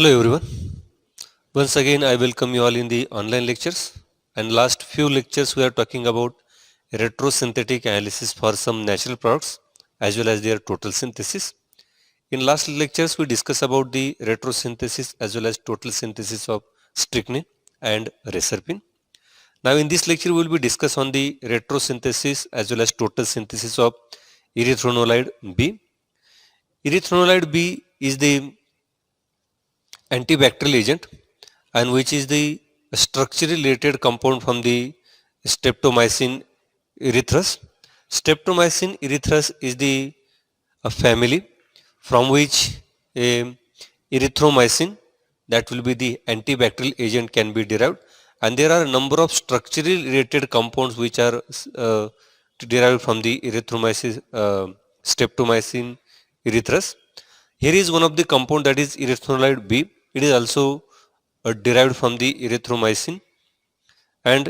Hello everyone. Once again, I welcome you all in the online lectures. And last few lectures, we are talking about retrosynthetic analysis for some natural products as well as their total synthesis. In last lectures, we discussed about the retrosynthesis as well as total synthesis of strychnine and reserpine. Now, in this lecture, we will be discuss on the retrosynthesis as well as total synthesis of erythronolide B. Erythronolide B is the antibacterial agent and which is the structurally related compound from the streptomycin erythraeus. Streptomycin erythraeus is the a family from which a erythromycin, that will be the antibacterial agent, can be derived, and there are a number of structurally related compounds which are derived from the erythromycin streptomycin erythraeus. Here is one of the compound, that is erythronolide B. It is also derived from the erythromycin, and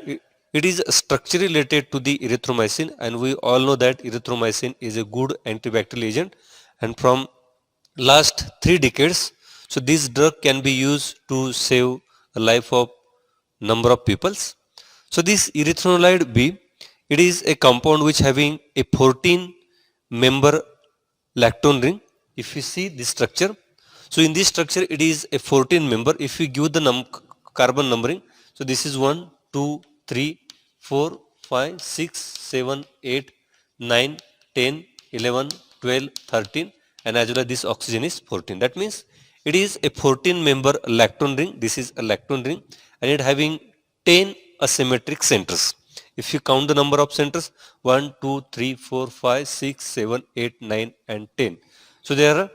it is structurally related to the erythromycin, and we all know that erythromycin is a good antibacterial agent, and from last 3 decades, so this drug can be used to save a life of number of peoples. So this erythronolide B, it is a compound which having a 14 member lactone ring. If you see this structure, so in this structure it is a 14 member. If you give the carbon numbering, so this is 1 2 3 4 5 6 7 8 9 10 11 12 13, and as well as this oxygen is 14. That means it is a 14 member lactone ring. This is a lactone ring, and it having 10 asymmetric centers. If you count the number of centers, 1 2 3 4 5 6 7 8 9 and 10, so there are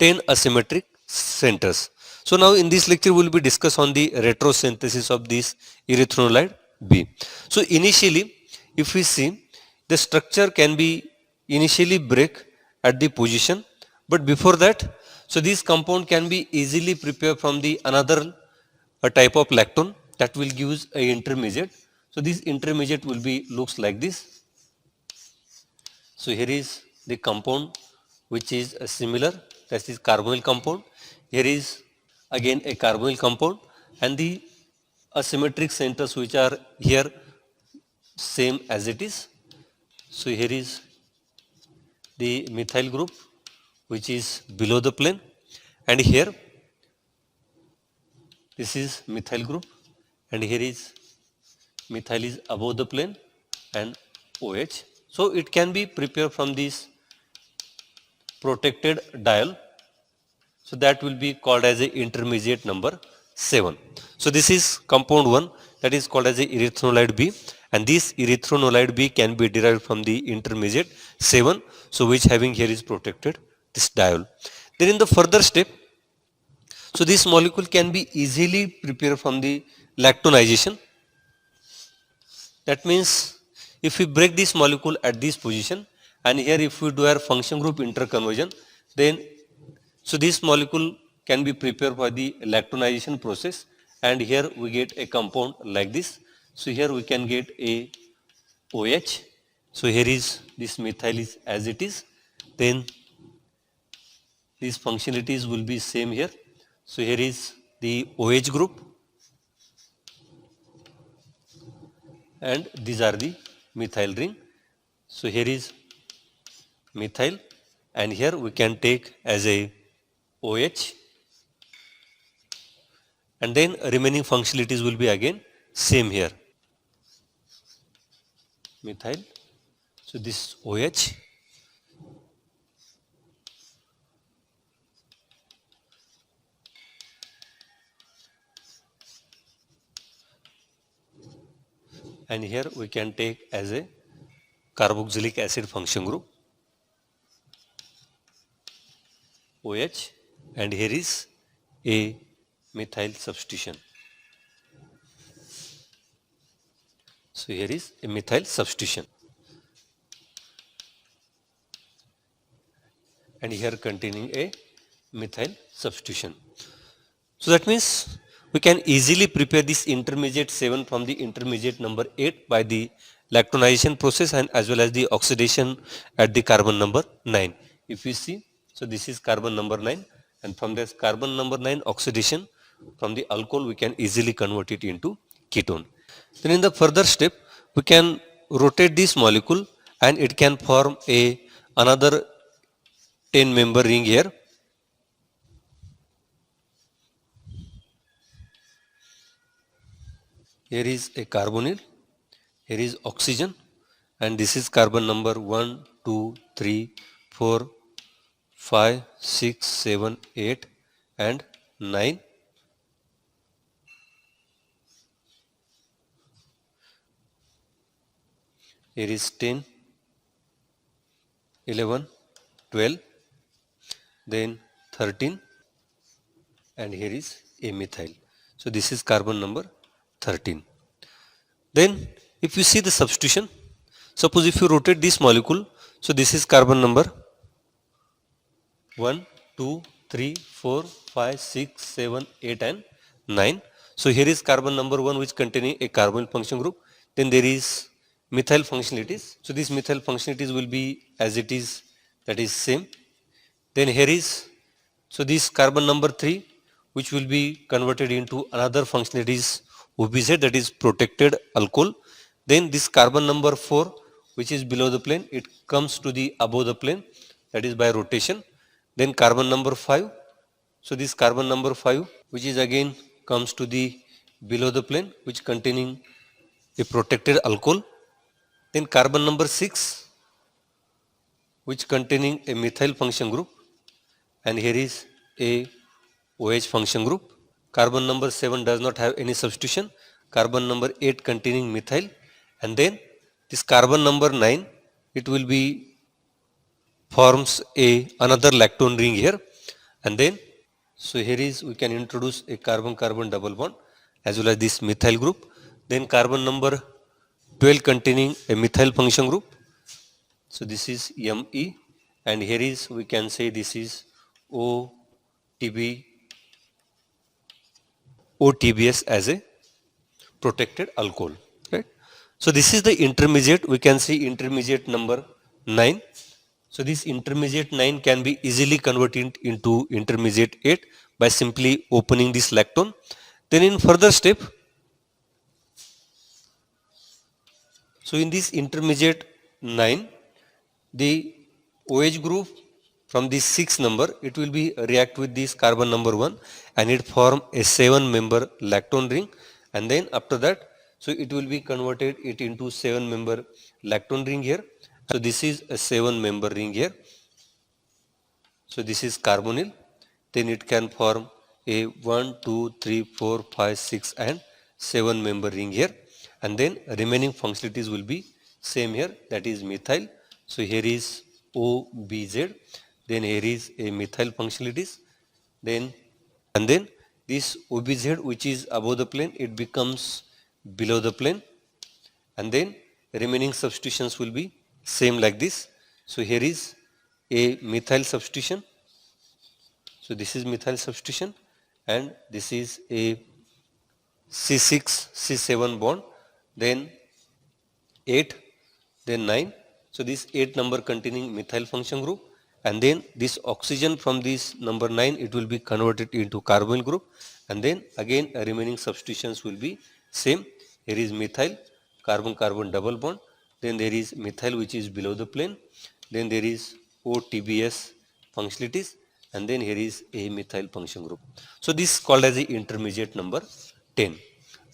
10 asymmetric centers. So now in this lecture we will be discuss on the retrosynthesis of this erythronolide B. So initially, if we see, the structure can be initially break at the position, but before that, so this compound can be easily prepared from the another a type of lactone that will give a intermediate. So this intermediate will be looks like this. So here is the compound which is similar, that is carbonyl compound. Here is again a carbonyl compound, and the asymmetric centers which are here same as it is. So here is the methyl group which is below the plane, and here this is methyl group, and here is methyl is above the plane and OH. So it can be prepared from this protected diol. So that will be called as a intermediate number 7. So this is compound 1, that is called as a erythronolide B, and this erythronolide B can be derived from the intermediate 7, so which having here is protected this diol. Then in the further step, so this molecule can be easily prepared from the lactonization. That means if we break this molecule at this position, and here if we do our function group interconversion, then so this molecule can be prepared for the lactonization process, and here we get a compound like this. So here we can get a OH. So here is this methyl is as it is, then these functionalities will be same here. So here is the OH group, and these are the methyl ring. So here is methyl, and here we can take as a OH, and then remaining functionalities will be again same here. Methyl, so this OH, and here we can take as a carboxylic acid function group OH, and here is a methyl substitution. So here is a methyl substitution, and here containing a methyl substitution. So that means we can easily prepare this intermediate 7 from the intermediate number 8 by the lactonization process and as well as the oxidation at the carbon number 9. If you see, so this is carbon number 9 and from this carbon number 9 oxidation, from the alcohol we can easily convert it into ketone. Then in the further step, we can rotate this molecule and it can form another 10 member ring here. Here is a carbonyl, here is oxygen, and this is carbon number 1, 2, 3, 4, 5, 6, 7, 8 and 9. Here is 10, 11, 12, then 13, and here is a methyl. So this is carbon number 13. Then if you see the substitution, suppose if you rotate this molecule, so this is carbon number 1, 2, 3, 4, 5, 6, 7, 8 and 9. So here is carbon number 1 which containing a carbonyl function group. Then there is methyl functionalities. So these methyl functionalities will be as it is, that is same. Then here is, so this carbon number 3 which will be converted into another functionalities OPZ, that is protected alcohol. Then this carbon number 4 which is below the plane, it comes to the above the plane, that is by rotation. Then carbon number 5, so this carbon number 5 which is again comes to the below the plane, which containing a protected alcohol. Then carbon number 6 which containing a methyl function group, and here is a OH function group. Carbon number 7 does not have any substitution. Carbon number 8 containing methyl, and then this carbon number 9, it will be forms another lactone ring here, and then so here is we can introduce a carbon-carbon double bond as well as this methyl group. Then carbon number 12 containing a methyl function group, so this is Me, and here is we can say this is OTBS as a protected alcohol, right? So this is the intermediate, we can see intermediate number 9. So this intermediate 9 can be easily converted into intermediate 8 by simply opening this lactone. Then in further step, so in this intermediate 9, the OH group from this 6 number, it will be react with this carbon number 1 and it form a 7 member lactone ring, and then after that, so it will be converted it into 7 member lactone ring here. So this is a 7 member ring here. So this is carbonyl, then it can form a 1, 2, 3, 4, 5, 6 and 7 member ring here, and then remaining functionalities will be same here, that is methyl. So here is OBZ, then here is a methyl functionalities, then and then this OBZ which is above the plane, it becomes below the plane, and then remaining substitutions will be same like this. So here is a methyl substitution, so this is methyl substitution, and this is a C6 C7 bond, then 8, then 9. So this 8 number containing methyl function group, and then this oxygen from this number 9, it will be converted into carbonyl group, and then again remaining substitutions will be same. Here is methyl, carbon-carbon double bond, then there is methyl which is below the plane, then there is OTBS functionalities, and then here is a methyl function group. So this is called as the intermediate number 10,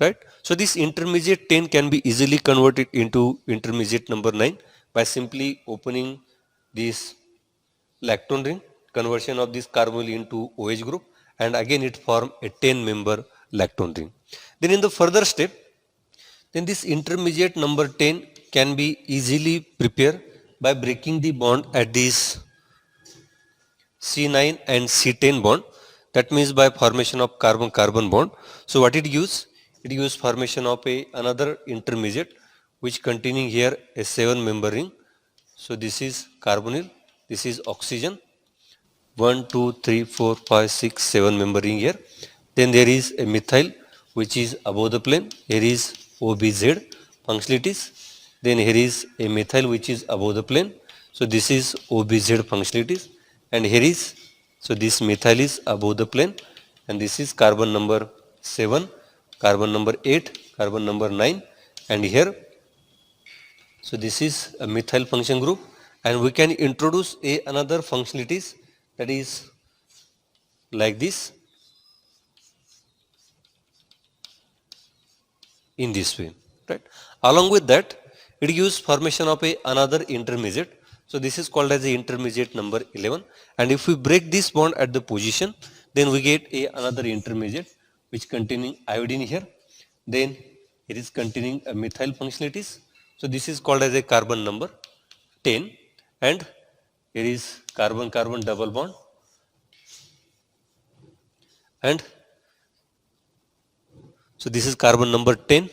right? So this intermediate 10 can be easily converted into intermediate number 9 by simply opening this lactone ring, conversion of this carbonyl into OH group, and again it form a 10 member lactone ring. Then in the further step, then this intermediate number 10 can be easily prepared by breaking the bond at this C9 and C10 bond, that means by formation of carbon-carbon bond. So what it gives? It gives formation of another intermediate which containing here a 7 member ring. So this is carbonyl, this is oxygen, 1, 2, 3, 4, 5, 6, 7 member ring here. Then there is a methyl which is above the plane, here is OBZ functionalities, then here is a methyl which is above the plane, so this is OBZ functionalities, and here is So this methyl is above the plane, and this is carbon number 7, carbon number 8, carbon number 9, and here, so this is a methyl function group, and we can introduce another functionalities, that is like this, in this way, right? Along with that, it gives formation of another intermediate. So this is called as the intermediate number 11, and if we break this bond at the position, then we get another intermediate which containing iodine here. Then it is containing a methyl functionalities. So this is called as a carbon number 10, and it is carbon-carbon double bond, and so this is carbon number 10,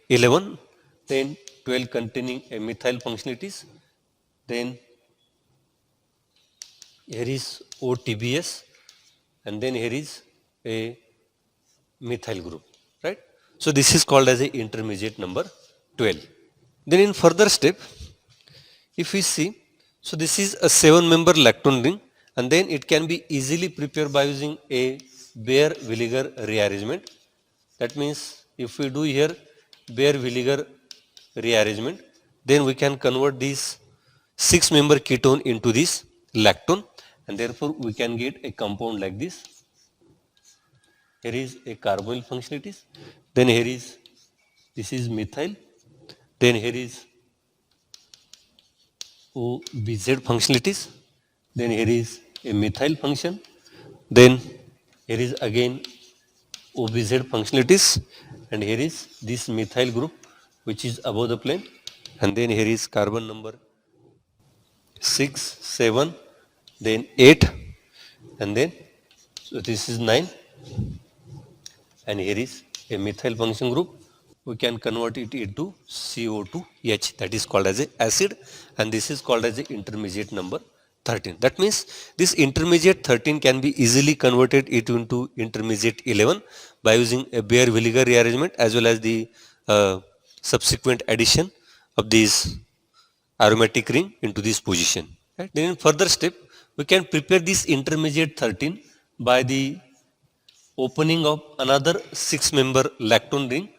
11, then 12 containing a methyl functionalities. Then here is OTBS, and then here is a methyl group, right? So this is called as a intermediate number 12. Then in further step, if we see, so this is a 7-member lactone ring, and then it can be easily prepared by using a Baeyer vinegar rearrangement. That means if we do here Baeyer vinegar rearrangement, then we can convert this 6-member ketone into this lactone, and therefore we can get a compound like this. Here is a carbonyl functionalities, then here is, this is methyl, then here is OBZ functionalities, then here is a methyl function, then here is again OBZ functionalities, and here is this methyl group which is above the plane, and then here is carbon number 6, 7, then 8, and then, so this is 9, and here is a methyl function group. We can convert it into CO2H, that is called as a acid, and this is called as the intermediate number 13. That means this intermediate 13 can be easily converted into intermediate 11 by using a Baeyer vinegar rearrangement as well as the subsequent addition of these aromatic ring into this position. Right? Then in further step, we can prepare this intermediate 13 by the opening of another 6-member lactone ring,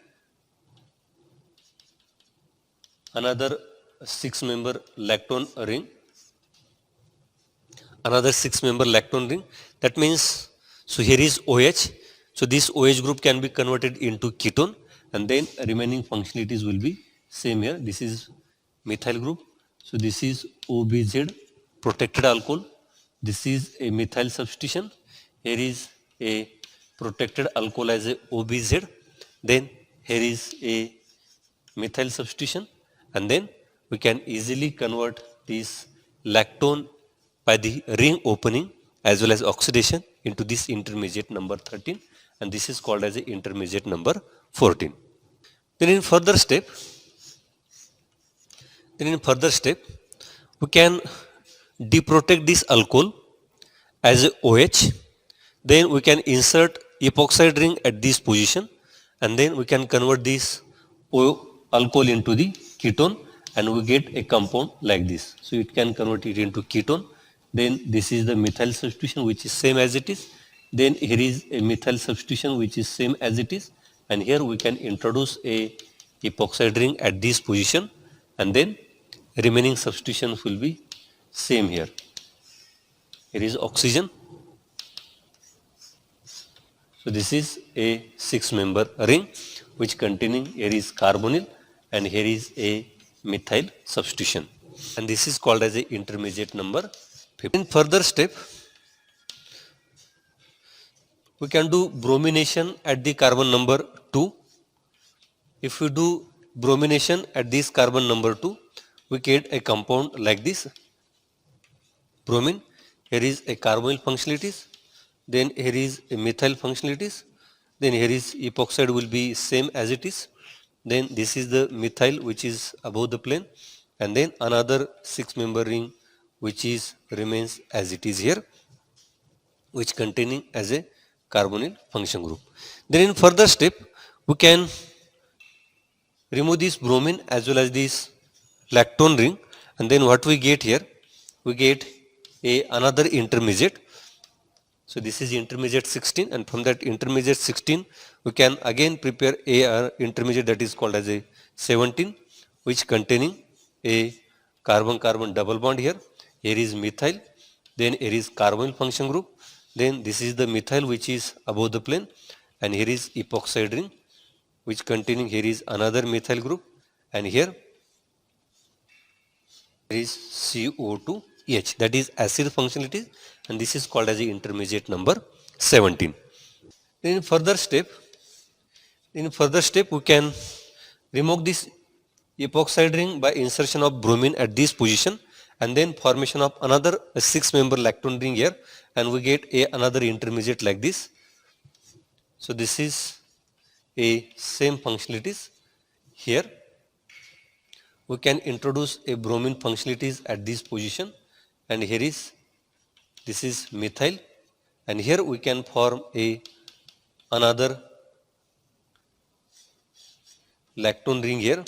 another 6-member lactone ring, another 6-member lactone ring. That means, so here is OH. So this OH group can be converted into ketone, and then remaining functionalities will be same here. This is methyl group. So this is OBZ, protected alcohol. This is a methyl substitution. Here is a protected alcohol as a OBZ. Then here is a methyl substitution, and then we can easily convert this lactone by the ring opening as well as oxidation into this intermediate number 13, and this is called as a intermediate number 14. Then in further step, we can deprotect this alcohol as a OH. Then we can insert epoxide ring at this position, and then we can convert this alcohol into the ketone, and we get a compound like this. So it can convert it into ketone. Then this is the methyl substitution which is same as it is. Then here is a methyl substitution which is same as it is, and here we can introduce a epoxide ring at this position, and then remaining substitutions will be same here. Here is oxygen. So this is a 6-member ring which containing, here is carbonyl, and here is a methyl substitution, and this is called as a intermediate number 15. In further step, we can do bromination at the carbon number 2. If we do bromination at this carbon number 2, we get a compound like this, bromine. Here is a carbonyl functionalities, then here is a methyl functionalities, then here is epoxide will be same as it is, then this is the methyl which is above the plane, and then another 6-member ring which is remains as it is here, which containing as a carbonyl function group. Then in further step, we can remove this bromine as well as this lactone ring, and then what we get here, we get another intermediate, So this is intermediate 16, and from that intermediate 16 we can again prepare a intermediate that is called as a 17, which containing a carbon-carbon double bond here. Here is methyl, then here is carbonyl function group, then this is the methyl which is above the plane, and here is epoxide ring which containing, here is another methyl group, and here is CO2H, that is acid functionality, and this is called as the intermediate number 17. In further step we can remove this epoxide ring by insertion of bromine at this position, and then formation of another 6-member lactone ring here, and we get another intermediate like this. So this is a same functionalities. Here we can introduce a bromine functionalities at this position, and here is, this is methyl, and here we can form another lactone ring here.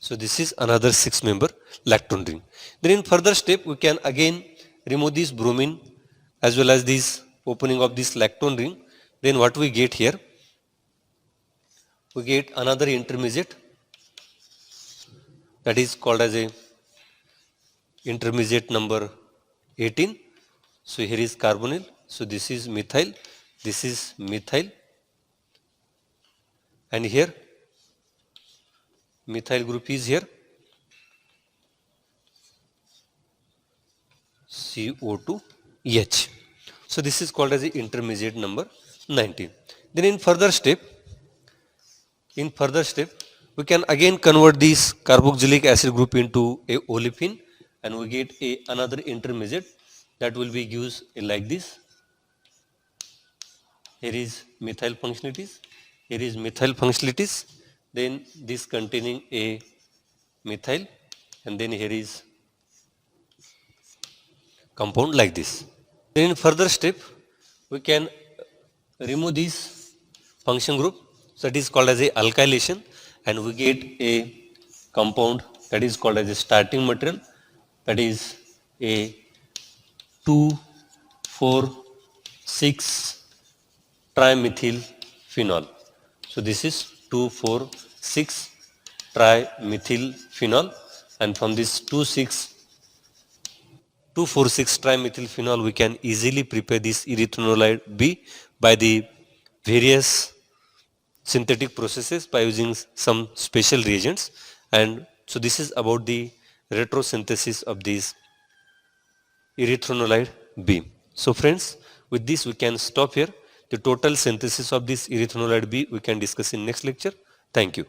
So this is another 6-member lactone ring. Then in further step we can again remove this bromine as well as this opening of this lactone ring. Then what we get here? We get another intermediate that is called as a intermediate number 18. So here is carbonyl. So this is methyl, this is methyl, and here methyl group is here, CO2H. So this is called as the intermediate number 19. Then in further step we can again convert this carboxylic acid group into a olefin, and we get another intermediate that will be used like this. Here is methyl functionalities, here is methyl functionalities, then this containing a methyl, and then here is compound like this. Then in further step we can remove this function group, so that is called as a alkylation, and we get a compound that is called as a starting material, that is a 2,4,6 trimethyl phenol. So this is 2,4,6 trimethyl phenol, and from this 2,4,6 trimethyl phenol we can easily prepare this erythronolide B by the various synthetic processes by using some special reagents. And so this is about the retrosynthesis of this erythronolide B. So friends, with this we can stop here. The total synthesis of this erythronolide B we can discuss in next lecture. Thank you.